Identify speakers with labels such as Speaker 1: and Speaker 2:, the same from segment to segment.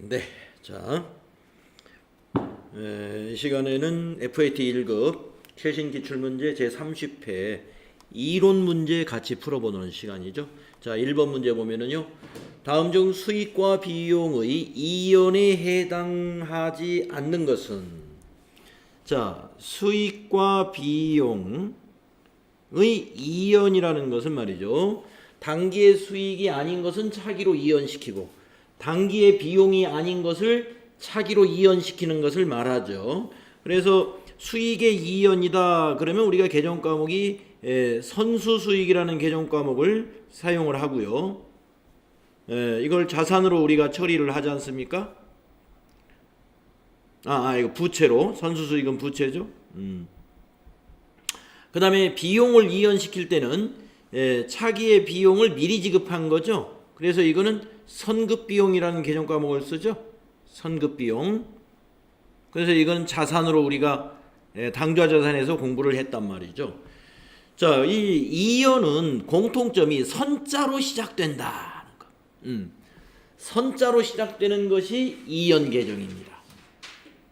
Speaker 1: 네, 자, 이 시간에는 FAT 1급 최신 기출문제 제30회 이론 문제 같이 풀어보는 시간이죠. 자, 1번 문제 보면은요. 다음 중 수익과 비용의 이연에 해당하지 않는 것은, 자, 수익과 비용의 이연이라는 것은 말이죠. 단기의 수익이 아닌 것은 차기로 이연시키고 단기의 비용이 아닌 것을 차기로 이연시키는 것을 말하죠. 그래서 수익의 이연이다 그러면 우리가 개정 과목이 선수수익이라는 개정 과목을 사용을 하고요. 이걸 자산으로 우리가 처리를 하지 않습니까? 이거 부채로. 선수수익은 부채죠. 그 다음에 비용을 이연시킬 때는 차기의 비용을 미리 지급한 거죠. 그래서 이거는 선급비용이라는 개정 과목을 쓰죠. 선급비용. 그래서 이건 자산으로 우리가 당좌자산에서 공부를 했단 말이죠. 자, 이 이연은 공통점이 선자로 시작된다는 거. 선자로 시작되는 것이 이연 개정입니다.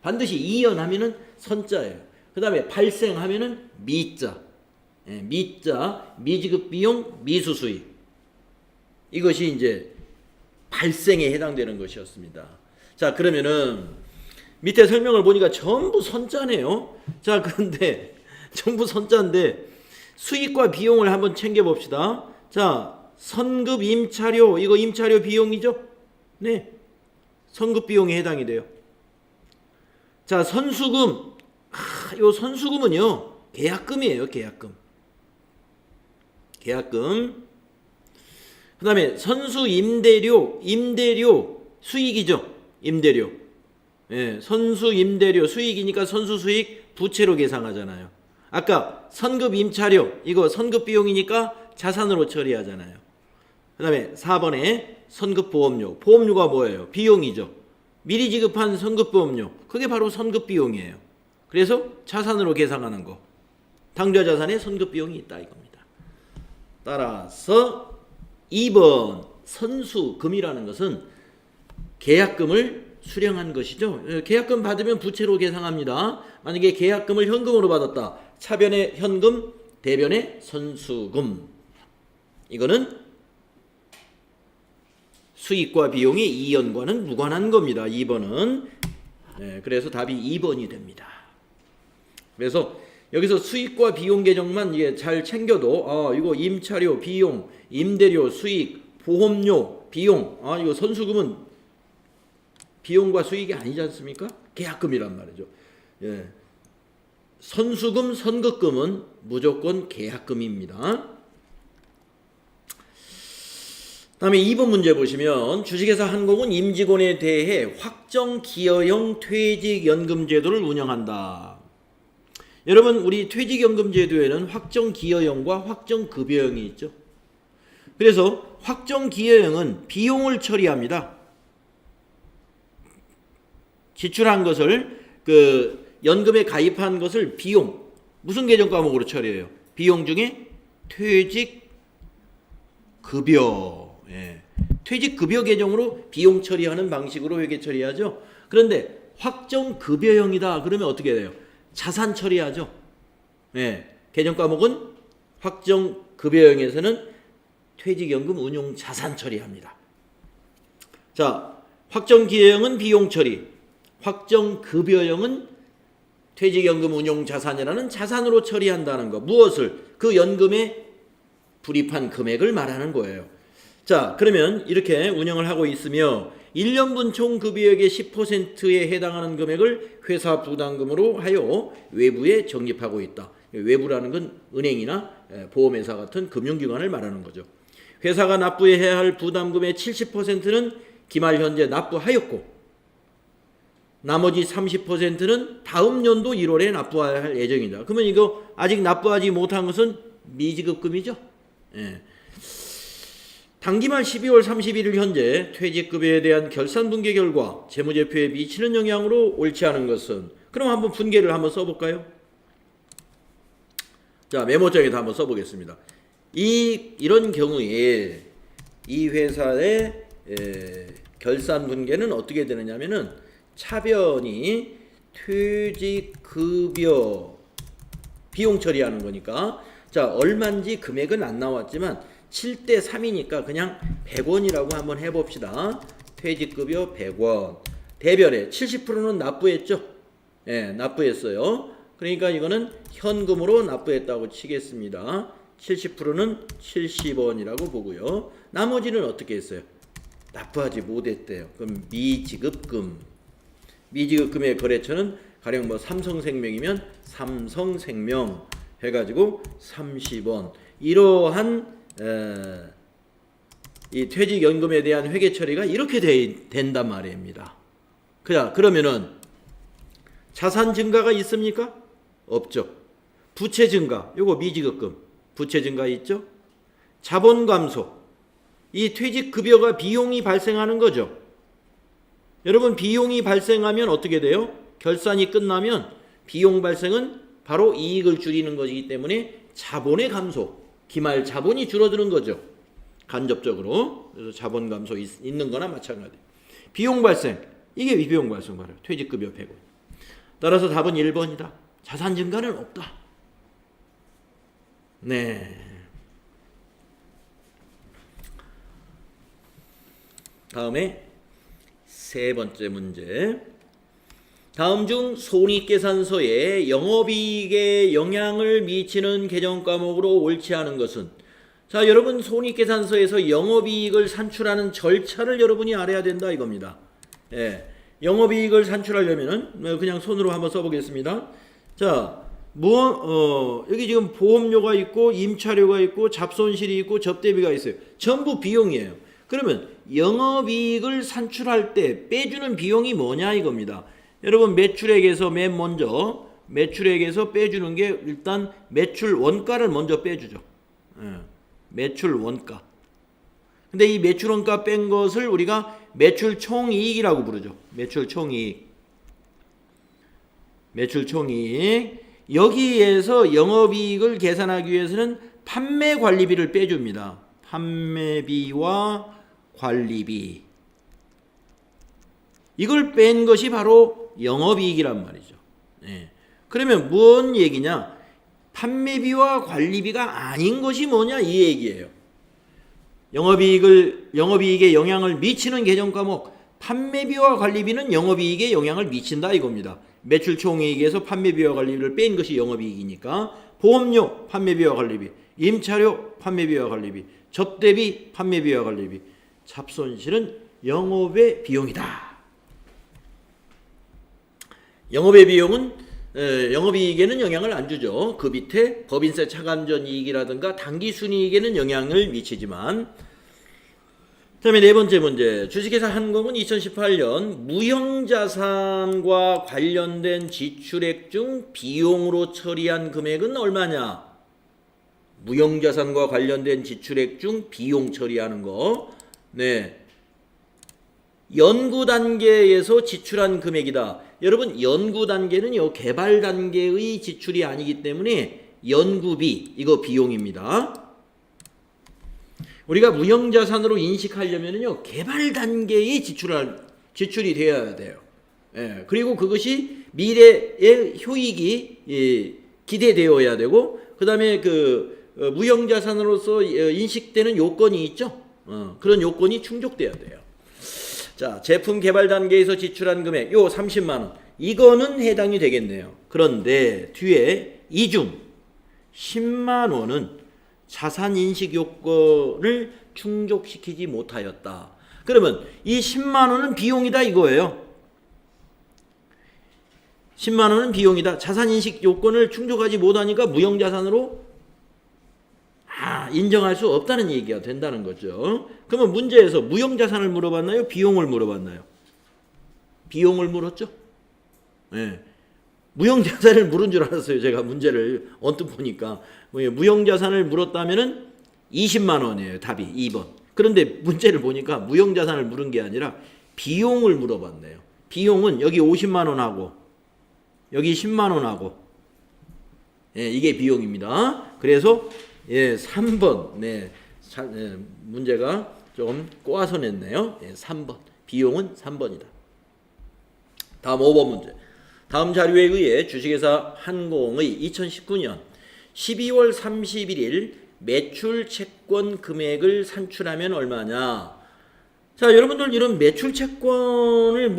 Speaker 1: 반드시 이연하면은 선자예요. 그 다음에 발생하면은 미자. 미자, 미지급비용, 미수수익. 이것이 이제 발생에 해당되는 것이었습니다. 자, 그러면은 밑에 설명을 보니까 전부 선자네요. 자, 그런데 전부 선자인데 수익과 비용을 한번 챙겨봅시다. 자, 선급 임차료, 이거 임차료 비용이죠? 네, 선급 비용에 해당이 돼요. 자, 선수금, 요 선수금은요 계약금이에요. 계약금. 그 다음에 선수 임대료, 임대료 수익이죠. 임대료. 선수 임대료 수익이니까 선수 수익 부채로 계산하잖아요. 아까 선급 임차료, 이거 선급 비용이니까 자산으로 처리하잖아요. 그 다음에 4번에 선급 보험료. 보험료가 뭐예요? 비용이죠. 미리 지급한 선급 보험료. 그게 바로 선급 비용이에요. 그래서 자산으로 계산하는 거. 당좌 자산에 선급 비용이 있다 이겁니다. 따라서 2번 선수금이라는 것은 계약금을 수령한 것이죠. 계약금 받으면 부채로 계산합니다. 만약에 계약금을 현금으로 받았다. 차변의 현금, 대변의 선수금. 이거는 수익과 비용이 이연과는 무관한 겁니다. 2번은. 그래서 답이 2번이 됩니다. 그래서 여기서 수익과 비용 개정만 이게 잘 챙겨도 이거 임차료, 비용, 임대료, 수익, 보험료, 비용. 이거 선수금은 비용과 수익이 아니지 않습니까? 계약금이란 말이죠. 선수금, 선급금은 무조건 계약금입니다. 다음에 2번 문제 보시면 주식회사 한국은 임직원에 대해 확정 기여형 퇴직연금 제도를 운영한다. 여러분, 우리 퇴직연금 제도에는 확정 기여형과 확정 급여형이 있죠. 그래서 확정 기여형은 비용을 처리합니다. 지출한 것을 연금에 가입한 것을 비용, 무슨 계정 과목으로 처리해요? 비용 중에 퇴직급여. 퇴직급여 계정으로 비용 처리하는 방식으로 회계 처리하죠. 그런데 확정급여형이다 그러면 어떻게 돼요? 자산 처리하죠. 계정 과목은 확정급여형에서는 퇴직연금 운용 자산 처리합니다. 자, 확정기여형은 비용 처리, 확정급여형은 퇴직연금 운용 자산이라는 자산으로 처리한다는 거. 무엇을? 그 연금에 불입한 금액을 말하는 거예요. 자, 그러면 이렇게 운영을 하고 있으며 1년분 총 급여액의 10%에 해당하는 금액을 회사 부담금으로 하여 외부에 적립하고 있다. 외부라는 건 은행이나 보험회사 같은 금융기관을 말하는 거죠. 회사가 납부해야 할 부담금의 70%는 기말 현재 납부하였고 나머지 30%는 다음 연도 1월에 납부할 예정이다. 그러면 이거 아직 납부하지 못한 것은 미지급금이죠. 당기말 12월 31일 현재 퇴직급여에 대한 결산분계 결과 재무제표에 미치는 영향으로 옳지 않은 것은, 그럼 한번 분계를 한번 써볼까요? 자, 메모장에다 한번 써보겠습니다. 이런 경우에 이 회사의 결산 분계는 어떻게 되느냐면은 차변이 퇴직급여 비용 처리하는 거니까 자 얼마인지 금액은 안 나왔지만 7대 3이니까 그냥 100원이라고 한번 해봅시다. 퇴직급여 100원 대별에 70%는 납부했죠. 예, 납부했어요. 그러니까 이거는 현금으로 납부했다고 치겠습니다. 70%는 70원이라고 보고요. 나머지는 어떻게 했어요? 납부하지 못했대요. 그럼 미지급금. 미지급금의 거래처는 가령 뭐 삼성생명이면 삼성생명 해가지고 30원. 이러한 이 퇴직연금에 대한 회계 처리가 이렇게 된단 말입니다. 그러면은 자산 증가가 있습니까? 없죠. 부채 증가, 요거 미지급금. 부채 증가 있죠? 자본 감소. 이 퇴직급여가 비용이 발생하는 거죠. 여러분 비용이 발생하면 어떻게 돼요? 결산이 끝나면 비용 발생은 바로 이익을 줄이는 것이기 때문에 자본의 감소, 기말 자본이 줄어드는 거죠. 간접적으로. 그래서 자본 감소 있는 거나 마찬가지. 비용 발생, 이게 비용 발생 말이에요. 퇴직급여 100원. 따라서 답은 1번이다. 자산 증가는 없다. 네. 다음에 세 번째 문제. 다음 중 손익계산서에 영업이익에 영향을 미치는 계정 과목으로 옳지 않은 것은? 자, 여러분 손익계산서에서 영업이익을 산출하는 절차를 여러분이 알아야 된다 이겁니다. 예, 영업이익을 산출하려면은 그냥 손으로 한번 써보겠습니다. 자, 여기 지금 보험료가 있고 임차료가 있고 잡손실이 있고 접대비가 있어요. 전부 비용이에요. 그러면 영업이익을 산출할 때 빼주는 비용이 뭐냐 이겁니다. 여러분 매출액에서 맨 먼저 매출액에서 빼주는 게 일단 매출 원가를 먼저 빼주죠. 매출 원가. 근데 이 매출 원가 뺀 것을 우리가 매출 총이익이라고 부르죠. 매출 총이익. 매출 총이익. 여기에서 영업이익을 계산하기 위해서는 판매 관리비를 빼줍니다. 판매비와 관리비. 이걸 뺀 것이 바로 영업이익이란 말이죠. 예. 그러면 뭔 얘기냐? 판매비와 관리비가 아닌 것이 뭐냐 이 얘기예요. 영업이익에 영향을 미치는 계정 과목, 판매비와 관리비는 영업이익에 영향을 미친다 이겁니다. 매출 총이익에서 판매비와 관리비를 뺀 것이 영업이익이니까 보험료, 판매비와 관리비, 임차료, 판매비와 관리비, 접대비, 판매비와 관리비, 잡손실은 영업의 비용이다. 영업의 비용은 영업이익에는 영향을 안 주죠. 그 밑에 법인세 차감전 이익이라든가 당기순이익에는 영향을 미치지만. 그 다음에 네 번째 문제. 주식회사 한공은 2018년 무형자산과 관련된 지출액 중 비용으로 처리한 금액은 얼마냐? 무형자산과 관련된 지출액 중 비용 처리하는 거. 네. 연구 단계에서 지출한 금액이다. 여러분 연구 단계는요 개발 단계의 지출이 아니기 때문에 연구비 이거 비용입니다. 우리가 무형자산으로 인식하려면요 개발 단계의 지출이 되어야 돼요. 예, 그리고 그것이 미래의 효익이 기대되어야 되고 그 다음에 무형자산으로서 인식되는 요건이 있죠. 그런 요건이 충족돼야 돼요. 자, 제품 개발 단계에서 지출한 금액 요 30만 원. 이거는 해당이 되겠네요. 그런데 뒤에 이중 10만 원은 자산 인식 요건을 충족시키지 못하였다. 그러면 이 10만 원은 비용이다 이거예요. 10만 원은 비용이다. 자산 인식 요건을 충족하지 못하니까 무형자산으로 인정할 수 없다는 얘기가 된다는 거죠. 그러면 문제에서 무형자산을 물어봤나요? 비용을 물어봤나요? 비용을 물었죠? 네. 무형자산을 물은 줄 알았어요. 제가 문제를 언뜻 보니까. 무형자산을 물었다면은 20만 원이에요. 답이 2번. 그런데 문제를 보니까 무형자산을 물은 게 아니라 비용을 물어봤네요. 비용은 여기 50만 원하고 여기 10만 원하고 이게 비용입니다. 그래서 3번 문제가 좀 꼬아서 냈네요. 3번 비용은 3번이다. 다음 5번 문제. 다음 자료에 의해 주식회사 한공의 2019년 12월 31일 매출 채권 금액을 산출하면 얼마냐? 자, 여러분들 이런 매출 채권을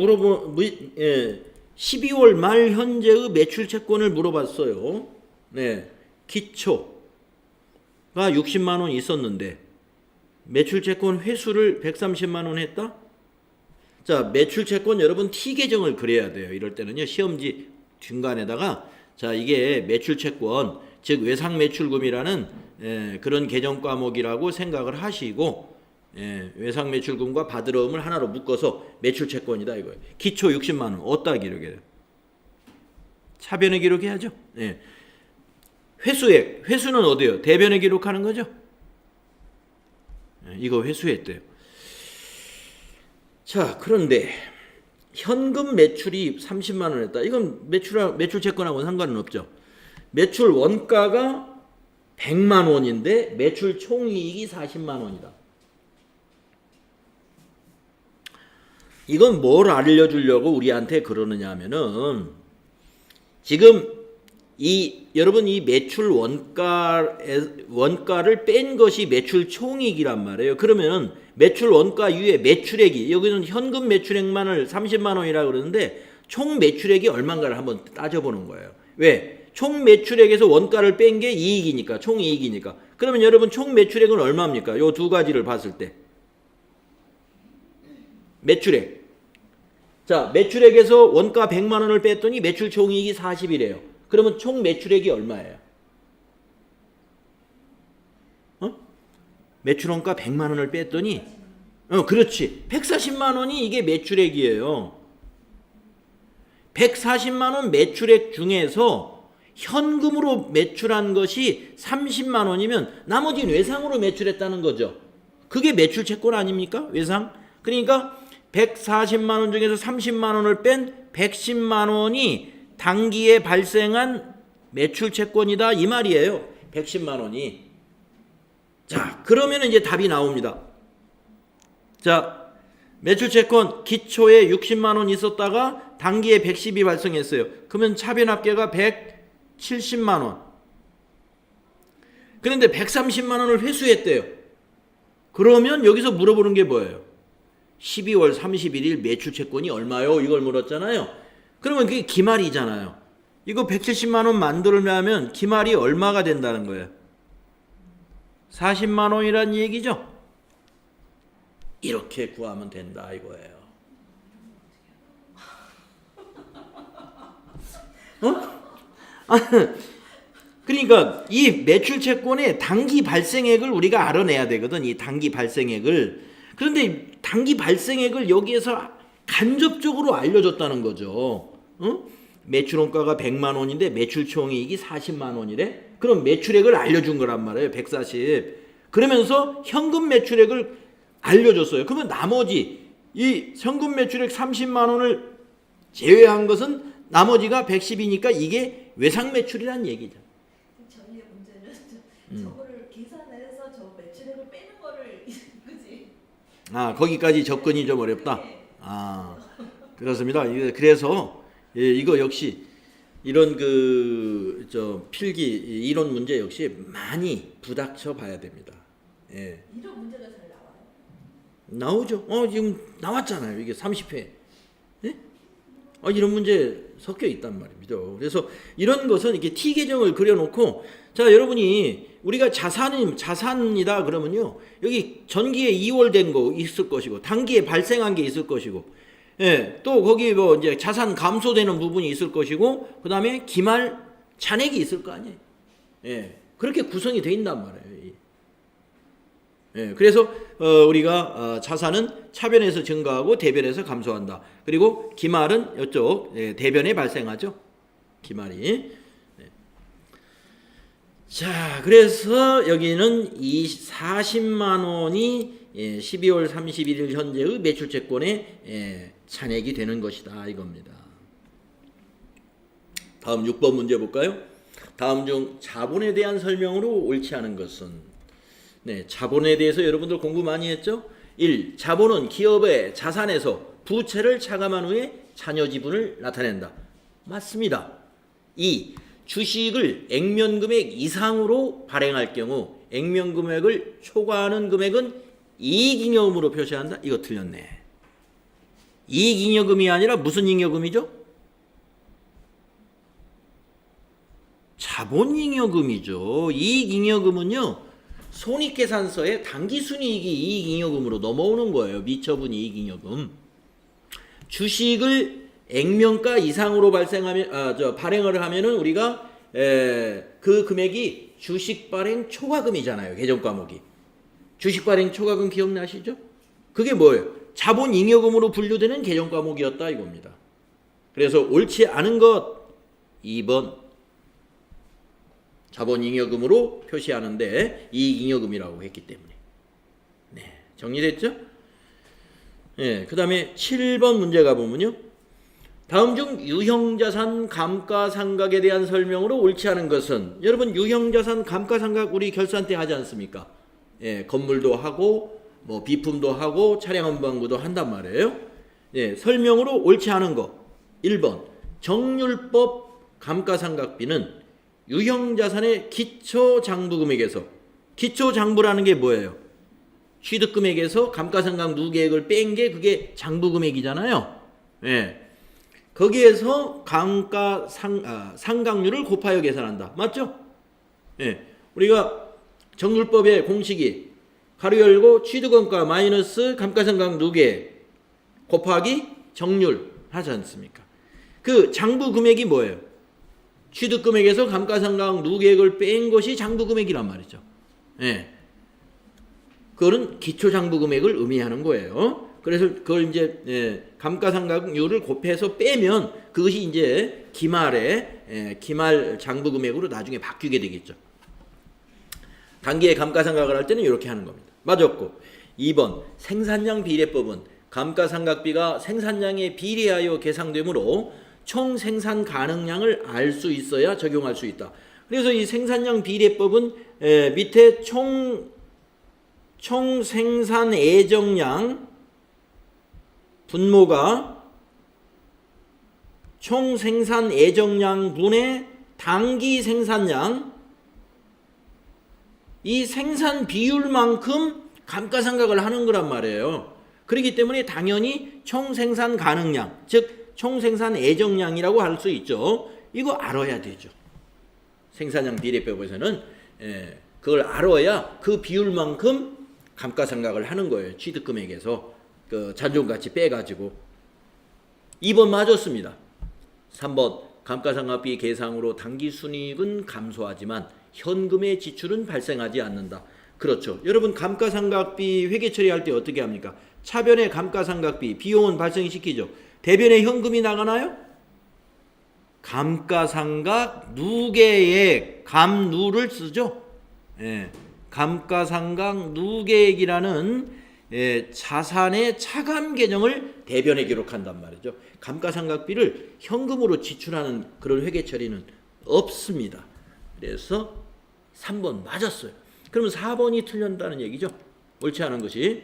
Speaker 1: 12월 말 현재의 매출 채권을 물어봤어요. 네, 기초가 60만 원 있었는데 매출 채권 회수를 130만 원 했다? 자, 매출 채권 여러분 T 계정을 그려야 돼요. 이럴 때는요. 시험지 중간에다가 자, 이게 매출 채권, 즉 외상 매출금이라는 그런 계정 과목이라고 생각을 하시고 외상 매출금과 받으러움을 하나로 묶어서 매출 채권이다 이거예요. 기초 60만 원 어디다 기록해요? 차변에 기록해야죠. 회수액, 회수는 어디요? 대변에 기록하는 거죠. 이거 회수했대요. 자, 그런데 현금 매출이 30만 원 했다. 이건 매출 채권하고는 상관은 없죠. 매출 원가가 100만 원인데 매출 총이익이 40만 원이다. 이건 뭘 알려주려고 우리한테 그러느냐 하면은 지금 여러분 이 매출 원가를 뺀 것이 매출 총이익이란 말이에요. 그러면은 매출 원가 이후에 매출액이 여기는 현금 매출액만을 30만 원이라고 그러는데 총 매출액이 얼마인가를 한번 따져보는 거예요. 왜? 총 매출액에서 원가를 뺀 게 이익이니까, 총이익이니까. 그러면 여러분 총 매출액은 얼마입니까? 요 두 가지를 봤을 때. 매출액. 자, 매출액에서 원가 100만 원을 뺐더니 매출 총이익이 40이래요. 그러면 총 매출액이 얼마예요? 매출 원가 100만 원을 뺐더니 그렇지. 140만 원이 이게 매출액이에요. 140만 원 매출액 중에서 현금으로 매출한 것이 30만 원이면 나머지는 외상으로 매출했다는 거죠. 그게 매출 채권 아닙니까? 외상. 그러니까 140만 원 중에서 30만 원을 뺀 110만 원이 당기에 발생한 매출 채권이다 이 말이에요. 110만 원이. 자, 그러면 이제 답이 나옵니다. 자, 매출 채권 기초에 60만 원 있었다가 당기에 110이 발생했어요. 그러면 차변합계가 170만 원. 그런데 130만 원을 회수했대요. 그러면 여기서 물어보는 게 뭐예요? 12월 31일 매출 채권이 얼마요? 이걸 물었잖아요. 그러면 그게 기말이잖아요. 이거 170만 원 만들려면 기말이 얼마가 된다는 거예요? 40만 원이란 얘기죠. 이렇게 구하면 된다 이거예요. 그러니까 이 매출 채권의 단기 발생액을 우리가 알아내야 되거든. 이 단기 발생액을. 그런데 단기 발생액을 여기에서 간접적으로 알려줬다는 거죠. 매출 원가가 100만 원인데 매출 총이익이 40만 원이래. 그럼 매출액을 알려준 거란 말이에요. 140. 그러면서 현금 매출액을 알려줬어요. 그러면 나머지 이 현금 매출액 30만 원을 제외한 것은 나머지가 110이니까 이게 외상 매출이란 얘기죠.
Speaker 2: 저희의 문제는 저거를 계산해서 저 매출액을 빼는 거를 그지?
Speaker 1: 거기까지 접근이 좀 어렵다. 그렇습니다. 그래서 이거 역시 이런 필기 이론 문제 역시 많이 부닥쳐 봐야 됩니다.
Speaker 2: 이런 문제가 잘 나와요?
Speaker 1: 나오죠. 지금 나왔잖아요. 이게 30회. 이런 문제 섞여 있단 말이죠. 그래서 이런 것은 이렇게 T 계정을 그려놓고 자, 여러분이 우리가 자산이다 그러면요. 여기 전기에 이월된 거 있을 것이고 단기에 발생한 게 있을 것이고 또 거기 이제 자산 감소되는 부분이 있을 것이고 그다음에 기말 잔액이 있을 거 아니에요. 그렇게 구성이 돼 있단 말이에요. 그래서 우리가 자산은 차변에서 증가하고 대변에서 감소한다. 그리고 기말은 이쪽 대변에 발생하죠. 기말이. 자, 그래서 여기는 이 40만 원이 12월 31일 현재의 매출채권의 잔액이 되는 것이다 이겁니다. 다음 6번 문제 볼까요? 다음 중 자본에 대한 설명으로 옳지 않은 것은 자본에 대해서 여러분들 공부 많이 했죠? 1. 자본은 기업의 자산에서 부채를 차감한 후에 자녀 지분을 나타낸다. 맞습니다. 2. 주식을 액면금액 이상으로 발행할 경우 액면금액을 초과하는 금액은 이익잉여금으로 표시한다. 이거 틀렸네. 이익잉여금이 아니라 무슨 잉여금이죠? 자본잉여금이죠. 이익잉여금은요, 손익계산서에 당기순이익이 이익잉여금으로 넘어오는 거예요. 미처분 이익잉여금. 주식을 액면가 이상으로 발행을 하면은 우리가 그 금액이 주식 발행 초과금이잖아요. 계정 과목이. 주식 발행 초과금 기억나시죠? 그게 뭐예요? 자본잉여금으로 분류되는 계정 과목이었다 이겁니다. 그래서 옳지 않은 것 2번. 자본잉여금으로 표시하는데 이익잉여금이라고 했기 때문에. 네, 정리됐죠? 네, 그 다음에 7번 문제 가보면요. 다음 중 유형자산 감가상각에 대한 설명으로 옳지 않은 것은, 여러분 유형자산 감가상각 우리 결산 때 하지 않습니까? 예, 건물도 하고 뭐 비품도 하고 차량 운반구도 한단 말이에요. 예, 설명으로 옳지 않은 거 1번 정률법 감가상각비는 유형자산의 기초장부금액에서, 기초장부라는 게 뭐예요? 취득금액에서 감가상각 누계액을 뺀 게 그게 장부금액이잖아요. 예. 거기에서 상각률을 곱하여 계산한다. 맞죠? 예. 우리가 정률법의 공식이 가로 열고 취득원가 마이너스 감가상각 누계액 곱하기 정률 하지 않습니까? 그 장부금액이 뭐예요? 취득금액에서 감가상각 누계액을 뺀 것이 장부금액이란 말이죠. 예. 그거는 기초장부금액을 의미하는 거예요. 그래서 그걸 이제 감가상각률을 곱해서 빼면 그것이 이제 기말 장부금액으로 나중에 바뀌게 되겠죠. 단기에 감가상각을 할 때는 이렇게 하는 겁니다. 맞았고 2번 생산량 비례법은 감가상각비가 생산량에 비례하여 계상되므로 총 생산 가능량을 알 수 있어야 적용할 수 있다. 그래서 이 생산량 비례법은 밑에 총 생산 예정량 분모가 총 생산 예정량 분의 당기 생산량, 이 생산 비율만큼 감가상각을 하는 거란 말이에요. 그렇기 때문에 당연히 총 생산 가능량, 즉 총생산 예정량이라고 할 수 있죠. 이거 알아야 되죠. 생산량 비례법에서는 그걸 알아야 그 비율만큼 감가상각을 하는 거예요. 취득금액에서 그 잔존가치 빼가지고. 2번 맞았습니다. 3번 감가상각비 계상으로 당기순이익은 감소하지만 현금의 지출은 발생하지 않는다. 그렇죠. 여러분 감가상각비 회계 처리할 때 어떻게 합니까? 차변의 감가상각비 비용은 발생시키죠. 대변에 현금이 나가나요? 감가상각 누계액 감누를 쓰죠. 예, 감가상각 누계액이라는 자산의 차감 계정을 대변에 기록한단 말이죠. 감가상각비를 현금으로 지출하는 그런 회계 처리는 없습니다. 그래서 3번 맞았어요. 그러면 4번이 틀렸다는 얘기죠. 옳지 않은 것이.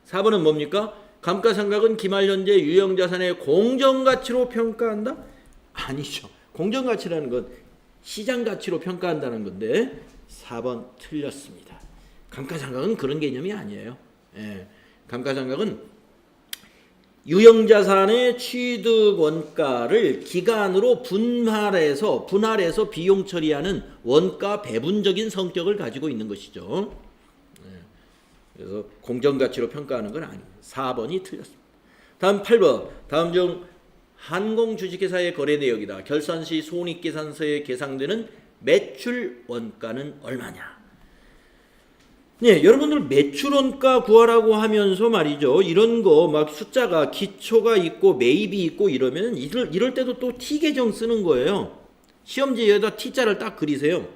Speaker 1: 4번은 뭡니까? 감가상각은 기말 현재 유형자산의 공정가치로 평가한다? 아니죠. 공정가치라는 건 시장가치로 평가한다는 건데 4번 틀렸습니다. 감가상각은 그런 개념이 아니에요. 예, 감가상각은 유형자산의 취득원가를 기간으로 분할해서 비용 처리하는 원가 배분적인 성격을 가지고 있는 것이죠. 그래서 공정가치로 평가하는 건 아니에요. 4번이 틀렸습니다. 다음 8번. 다음 중 한공주식회사의 거래 내역이다. 결산 시 손익계산서에 계상되는 매출 원가는 얼마냐? 네, 여러분들 매출 원가 구하라고 하면서 말이죠. 이런 거 막 숫자가 기초가 있고 매입이 있고 이러면 이럴 때도 또 T 계정 쓰는 거예요. 시험지에다 T자를 딱 그리세요.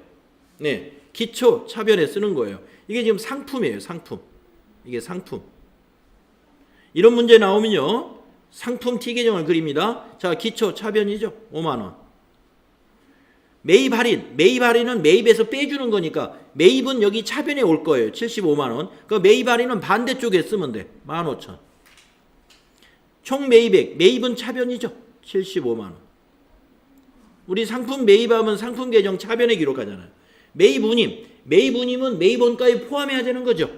Speaker 1: 네, 기초 차변에 쓰는 거예요. 이게 지금 상품이에요. 상품. 이게 상품. 이런 문제 나오면요. 상품 T 계정을 그립니다. 자, 기초 차변이죠. 5만 원. 매입 할인은 매입에서 빼주는 거니까 매입은 여기 차변에 올 거예요. 75만 원. 그 매입 할인은 반대쪽에 쓰면 돼. 15,000. 총 매입액, 매입은 차변이죠. 75만 원. 우리 상품 매입하면 상품 계정 차변에 기록하잖아요. 매입 운임은 매입 원가에 포함해야 되는 거죠.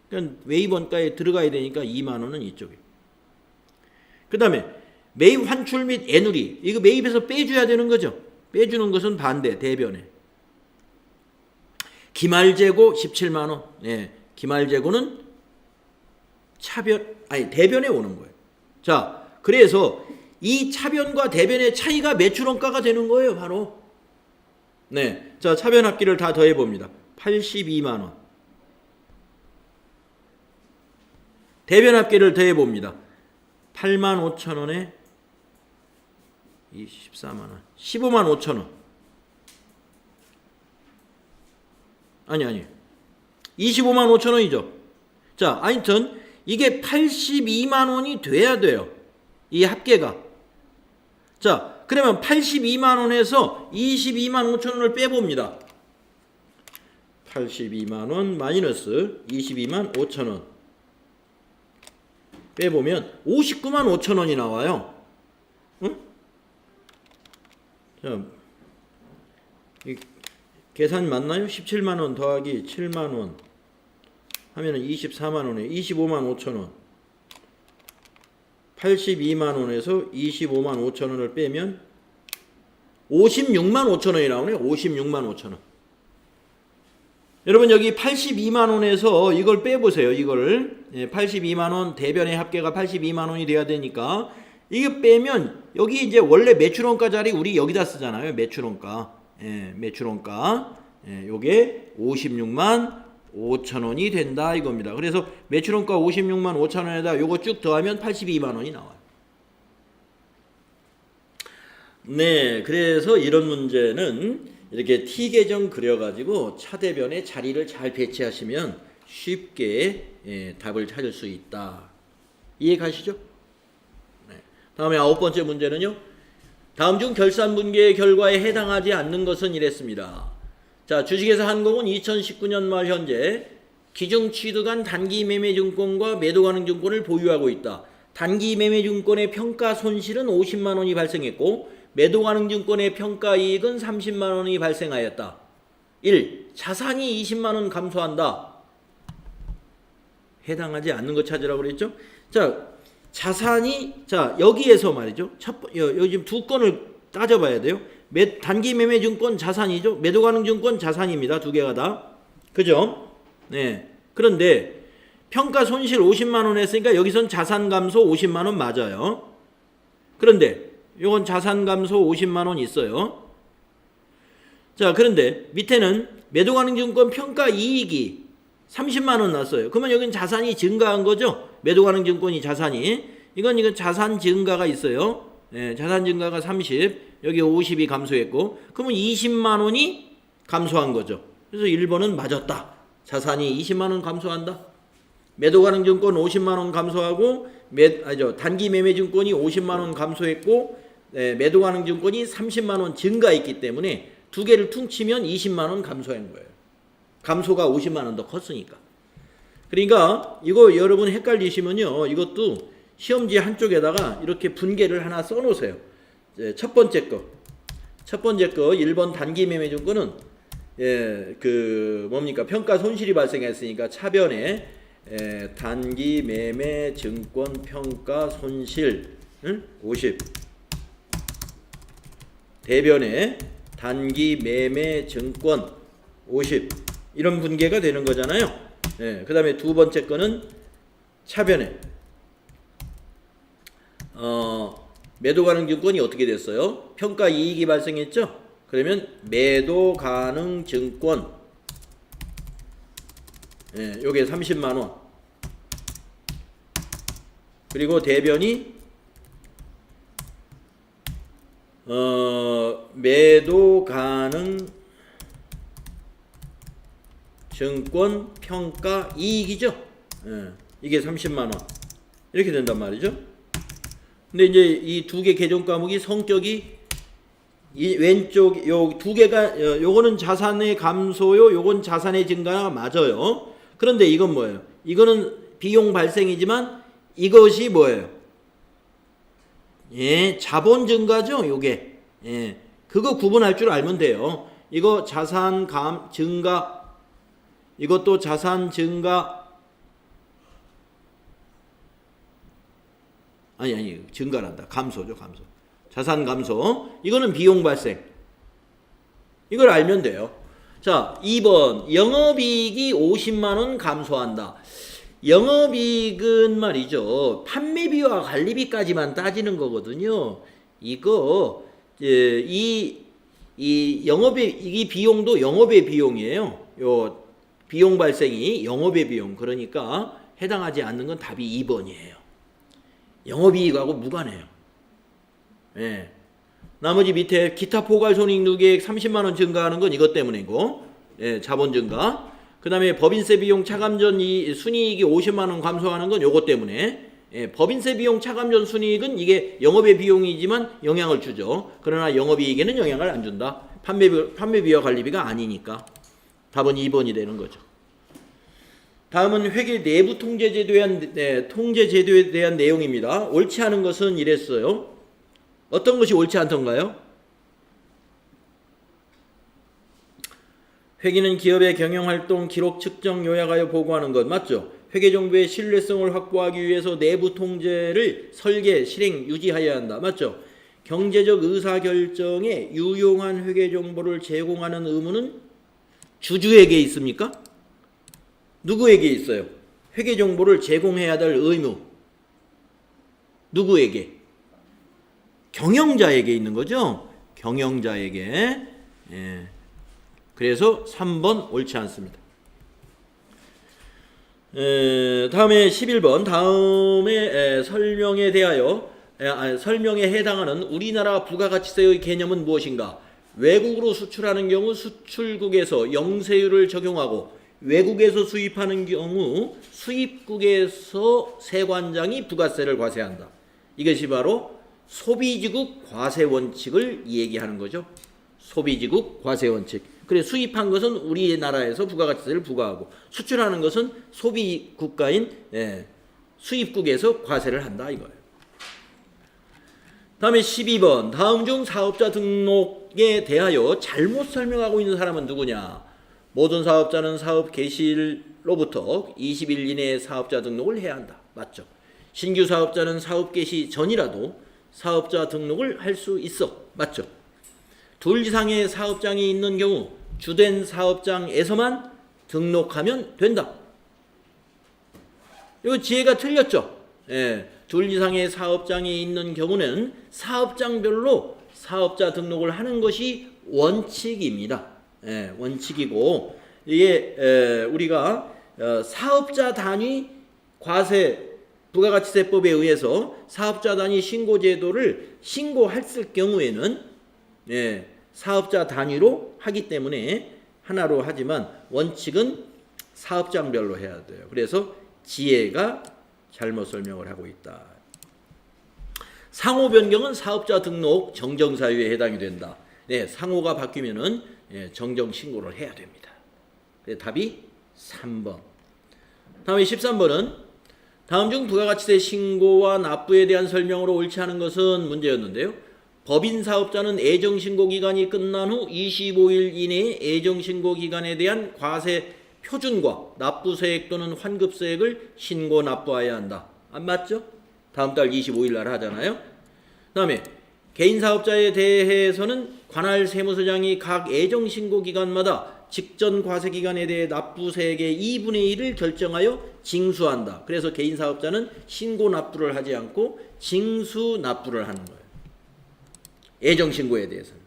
Speaker 1: 그러니까 매입 원가에 들어가야 되니까 2만 원은 이쪽에. 그 다음에 매입 환출 및 애누리, 이거 매입에서 빼줘야 되는 거죠. 빼주는 것은 반대, 대변에. 기말재고 17만 원. 네, 기말재고는 대변에 오는 거예요. 자, 그래서 이 차변과 대변의 차이가 매출원가가 되는 거예요, 바로. 네, 자, 차변 합계를 다 더해 봅니다. 82만 원. 대변 합계를 더해 봅니다. 8만 5천 원에 24만 원. 15만 5천 원. 아니. 25만 5천 원이죠. 자, 하여튼 이게 82만 원이 돼야 돼요. 이 합계가. 자, 그러면 82만 원에서 22만 5천 원을 빼봅니다. 82만 원 마이너스 22만 5천 원. 빼보면 59만 5천 원이 나와요. 응? 자, 계산 맞나요? 17만 원 더하기 7만 원 하면은 24만 원에 25만 5천 원. 82만 원에서 25만 5천 원을 빼면 56만 5천 원이 나오네요. 56만 5천 원. 여러분 여기 82만 원에서 이걸 빼보세요. 이거를 82만 원 대변의 합계가 82만 원이 돼야 되니까 이게 빼면 여기 이제 원래 매출원가 자리 우리 여기다 쓰잖아요. 매출원가. 매출원가. 요게 56만 5천 원이 된다 이겁니다. 그래서 매출원가 56만 5천 원에다 요거 쭉 더하면 82만 원이 나와요. 네, 그래서 이런 문제는 이렇게 T계정 그려가지고 차대변의 자리를 잘 배치하시면 쉽게 답을 찾을 수 있다. 이해 가시죠? 네. 다음에 9번째 문제는요. 다음 중 결산분계의 결과에 해당하지 않는 것은 이랬습니다. 자, 주식회사 한공은 2019년 말 현재 기중 취득한 단기매매증권과 매도가능증권을 보유하고 있다. 단기매매증권의 평가 손실은 50만 원이 발생했고 매도가능증권의 평가이익은 30만 원이 발생하였다. 1. 자산이 20만 원 감소한다. 해당하지 않는 거 찾으라고 그랬죠? 자, 자산이 여기에서 말이죠. 여기 지금 두 건을 따져봐야 돼요. 단기매매증권 자산이죠. 매도가능증권 자산입니다. 두 개가 다. 그죠? 네. 그런데 평가 손실 50만 원 했으니까 여기선 자산 감소 50만 원 맞아요. 그런데 이건 자산 감소 50만 원 있어요. 자, 그런데 밑에는 매도가능증권 평가 이익이 30만 원 났어요. 그러면 여기는 자산이 증가한 거죠. 매도가능증권이 자산이. 이건 자산 증가가 있어요. 자산 증가가 30, 여기 50이 감소했고, 그러면 20만 원이 감소한 거죠. 그래서 1번은 맞았다. 자산이 20만 원 감소한다. 매도가능증권 50만 원 감소하고, 단기매매증권이 50만 원 감소했고, 매도가능증권이 30만 원 증가했기 때문에 두 개를 퉁치면 20만 원 감소한 거예요. 감소가 50만 원 더 컸으니까. 그러니까 이거 여러분 헷갈리시면요. 이것도 시험지 한쪽에다가 이렇게 분계를 하나 써놓으세요. 첫 번째 거 1번 단기매매증권은 평가 손실이 발생했으니까 차변에 단기매매증권 평가 손실 50 대변에 단기매매증권 50 이런 분계가 되는 거잖아요. 그 다음에 두 번째 거는 차변에 매도가능증권이 어떻게 됐어요? 평가 이익이 발생했죠? 그러면 매도가능증권 요게 30만 원. 그리고 대변이 매도가능 증권 평가 이익이죠. 이게 30만 원. 이렇게 된단 말이죠. 근데 이제 이 두 개 계정 과목이 성격이 이 왼쪽 요 두 개가 요거는 자산의 감소요, 요건 자산의 증가가 맞아요. 그런데 이건 뭐예요? 이거는 비용 발생이지만 이것이 뭐예요? 예, 자본 증가죠, 요게. 예. 그거 구분할 줄 알면 돼요. 이거 자산 증가, 이것도 자산 증가, 아니, 증가란다. 감소죠, 감소. 자산 감소. 이거는 비용 발생. 이걸 알면 돼요. 자, 2번. 영업이익이 50만 원 감소한다. 영업이익은 말이죠. 판매비와 관리비까지만 따지는 거거든요. 이거 이 영업의 이 비용도 영업의 비용이에요. 요 비용 발생이 영업의 비용. 그러니까 해당하지 않는 건 답이 2번이에요. 영업이익하고 무관해요. 예. 나머지 밑에 기타 포괄 손익누계액 30만 원 증가하는 건 이것 때문이고, 예, 자본 증가. 그 다음에 법인세 비용 차감 전 순이익이 50만 원 감소하는 건 요것 때문에, 예, 법인세 비용 차감 전 순이익은 이게 영업의 비용이지만 영향을 주죠. 그러나 영업이익에는 영향을 안 준다. 판매비와 관리비가 아니니까. 답은 2번이 되는 거죠. 다음은 회계 내부 통제제도에 대한 내용입니다. 옳지 않은 것은 이랬어요. 어떤 것이 옳지 않던가요? 회계는 기업의 경영활동 기록 측정 요약하여 보고하는 것 맞죠? 회계정보의 신뢰성을 확보하기 위해서 내부 통제를 설계, 실행, 유지하여야 한다. 맞죠? 경제적 의사결정에 유용한 회계정보를 제공하는 의무는 주주에게 있습니까? 누구에게 있어요? 회계정보를 제공해야 될 의무. 누구에게? 경영자에게 있는 거죠? 경영자에게. 예. 그래서 3번 옳지 않습니다. 다음에 11번. 다음에 설명에 대하여 설명에 해당하는 우리나라 부가가치세의 개념은 무엇인가? 외국으로 수출하는 경우 수출국에서 영세율을 적용하고 외국에서 수입하는 경우 수입국에서 세관장이 부가세를 과세한다. 이것이 바로 소비지국 과세 원칙을 얘기하는 거죠. 소비지국 과세 원칙. 그래 수입한 것은 우리나라에서 부가가치세를 부과하고 수출하는 것은 소비 국가인 수입국에서 과세를 한다 이거예요. 다음에 12번. 다음 중 사업자 등록에 대하여 잘못 설명하고 있는 사람은 누구냐? 모든 사업자는 사업 개시일로부터 20일 이내에 사업자 등록을 해야 한다. 맞죠? 신규 사업자는 사업 개시 전이라도 사업자 등록을 할 수 있어. 맞죠? 둘 이상의 사업장이 있는 경우 주된 사업장에서만 등록하면 된다. 이거 지혜가 틀렸죠? 예, 둘 이상의 사업장이 있는 경우는 사업장별로 사업자 등록을 하는 것이 원칙입니다. 예, 원칙이고 이게 우리가 사업자 단위 과세 부가가치세법에 의해서 사업자 단위 신고제도를 신고했을 경우에는 사업자 단위로 하기 때문에 하나로 하지만 원칙은 사업장별로 해야 돼요. 그래서 지혜가 잘못 설명을 하고 있다. 상호 변경은 사업자 등록 정정 사유에 해당이 된다. 네, 상호가 바뀌면은 정정 신고를 해야 됩니다. 답이 3번. 다음에 13번은 다음 중 부가가치세 신고와 납부에 대한 설명으로 옳지 않은 것은 문제였는데요. 법인 사업자는 애정신고 기간이 끝난 후 25일 이내에 애정신고 기간에 대한 과세 표준과 납부세액 또는 환급세액을 신고 납부해야 한다. 안 맞죠? 다음 달 25일 날 하잖아요. 다음에 개인 사업자에 대해서는 관할 세무서장이 각 애정신고 기간마다 직전 과세 기간에 대해 납부세액의 2분의 1을 결정하여 징수한다. 그래서 개인 사업자는 신고 납부를 하지 않고 징수 납부를 하는 거예요. 애정신고에 대해서는.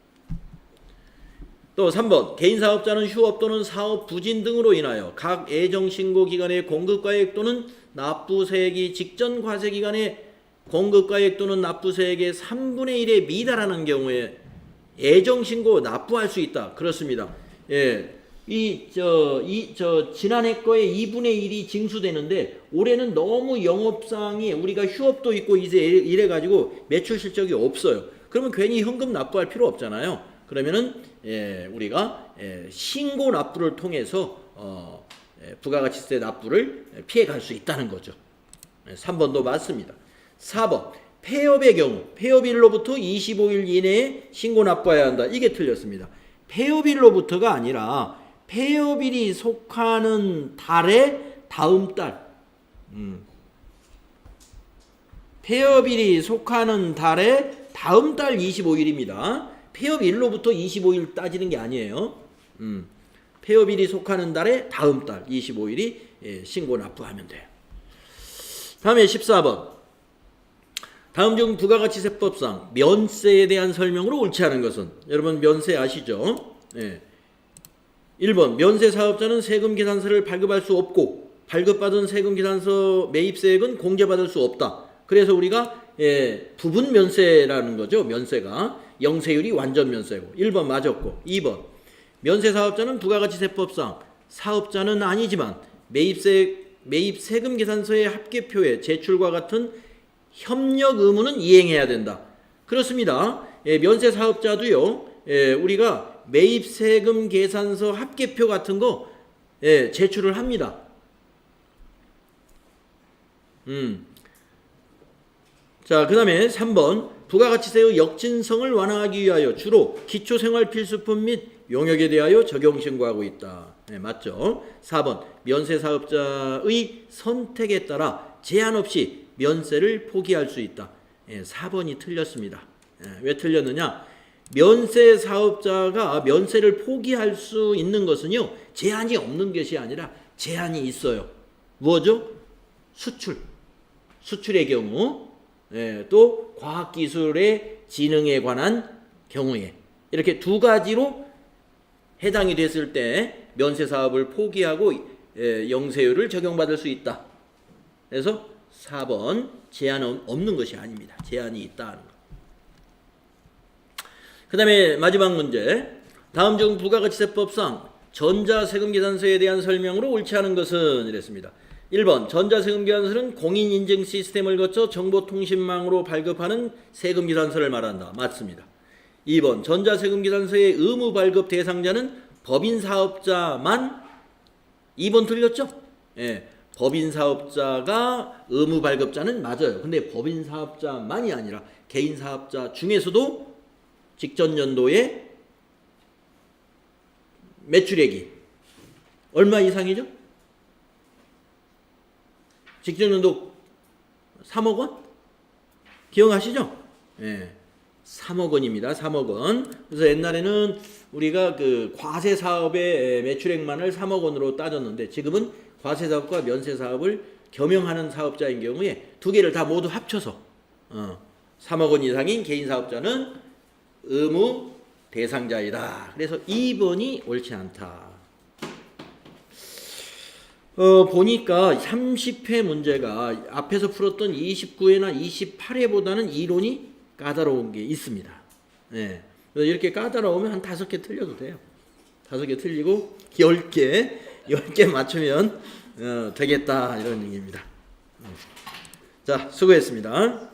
Speaker 1: 또 3번. 개인 사업자는 휴업 또는 사업 부진 등으로 인하여 각 애정신고 기간의 공급가액 또는 납부세액이 직전 과세 기간에 공급가액 또는 납부세액의 3분의 1에 미달하는 경우에 애정신고 납부할 수 있다. 그렇습니다. 예. 지난해 거에 2분의 1이 징수되는데 올해는 너무 영업상이 우리가 휴업도 있고 이제 이래가지고 매출 실적이 없어요. 그러면 괜히 현금 납부할 필요 없잖아요. 그러면은 우리가 신고 납부를 통해서 부가가치세 납부를 피해갈 수 있다는 거죠. 3번도 맞습니다. 4번 폐업의 경우 폐업일로부터 25일 이내에 신고 납부해야 한다. 이게 틀렸습니다. 폐업일로부터가 아니라 폐업일이 속하는 달의 다음 달. 폐업일이 속하는 달의 다음 달 25일입니다. 폐업일로부터 25일 따지는 게 아니에요. 폐업일이 속하는 달의 다음 달 25일이 신고 납부하면 돼요. 다음에 14번. 다음 중 부가가치세법상 면세에 대한 설명으로 옳지 않은 것은? 여러분 면세 아시죠? 1번 면세 사업자는 세금 계산서를 발급할 수 없고 발급받은 세금 계산서 매입세액은 공제받을 수 없다. 그래서 우리가 부분 면세라는 거죠. 면세가 영세율이 완전 면세고 1번 맞았고 2번 면세 사업자는 부가가치세법상 사업자는 아니지만 매입 세금 계산서의 합계표의 제출과 같은 협력 의무는 이행해야 된다. 그렇습니다. 면세 사업자도요. 우리가 매입 세금 계산서 합계표 같은 거 제출을 합니다. 자, 그 다음에 3번 부가가치세의 역진성을 완화하기 위하여 주로 기초생활필수품 및 용역에 대하여 적용 신고하고 있다. 맞죠? 4번 면세사업자의 선택에 따라 제한 없이 면세를 포기할 수 있다. 4번이 틀렸습니다. 왜 틀렸느냐? 면세사업자가 면세를 포기할 수 있는 것은요, 제한이 없는 것이 아니라 제한이 있어요. 뭐죠? 수출의 경우, 또 과학기술의 진흥에 관한 경우에 이렇게 두 가지로 해당이 됐을 때 면세사업을 포기하고 영세율을 적용받을 수 있다. 그래서 4번 제한 없는 것이 아닙니다. 제한이 있다는 것. 그 다음에 마지막 문제. 다음 중 부가가치세법상 전자세금계산서에 대한 설명으로 옳지 않은 것은? 이랬습니다. 1번 전자세금계산서는 공인인증 시스템을 거쳐 정보통신망으로 발급하는 세금계산서를 말한다. 맞습니다. 2번 전자세금계산서의 의무 발급 대상자는 법인사업자만. 2번 틀렸죠? 법인사업자가 의무 발급자는 맞아요. 근데 법인사업자만이 아니라 개인사업자 중에서도 직전 연도에 매출액이 얼마 이상이죠? 직전 연도 3억 원? 기억하시죠? 3억 원입니다. 3억 원. 그래서 옛날에는 우리가 그 과세 사업의 매출액만을 3억 원으로 따졌는데 지금은 과세 사업과 면세 사업을 겸용하는 사업자인 경우에 두 개를 다 모두 합쳐서 3억 원 이상인 개인 사업자는 의무 대상자이다. 그래서 2번이 옳지 않다. 보니까 30회 문제가 앞에서 풀었던 29회나 28회보다는 이론이 까다로운 게 있습니다. 그래서 이렇게 까다로우면 한 5개 틀려도 돼요. 5개 틀리고 10개 맞추면 되겠다 이런 얘기입니다. 자, 수고했습니다.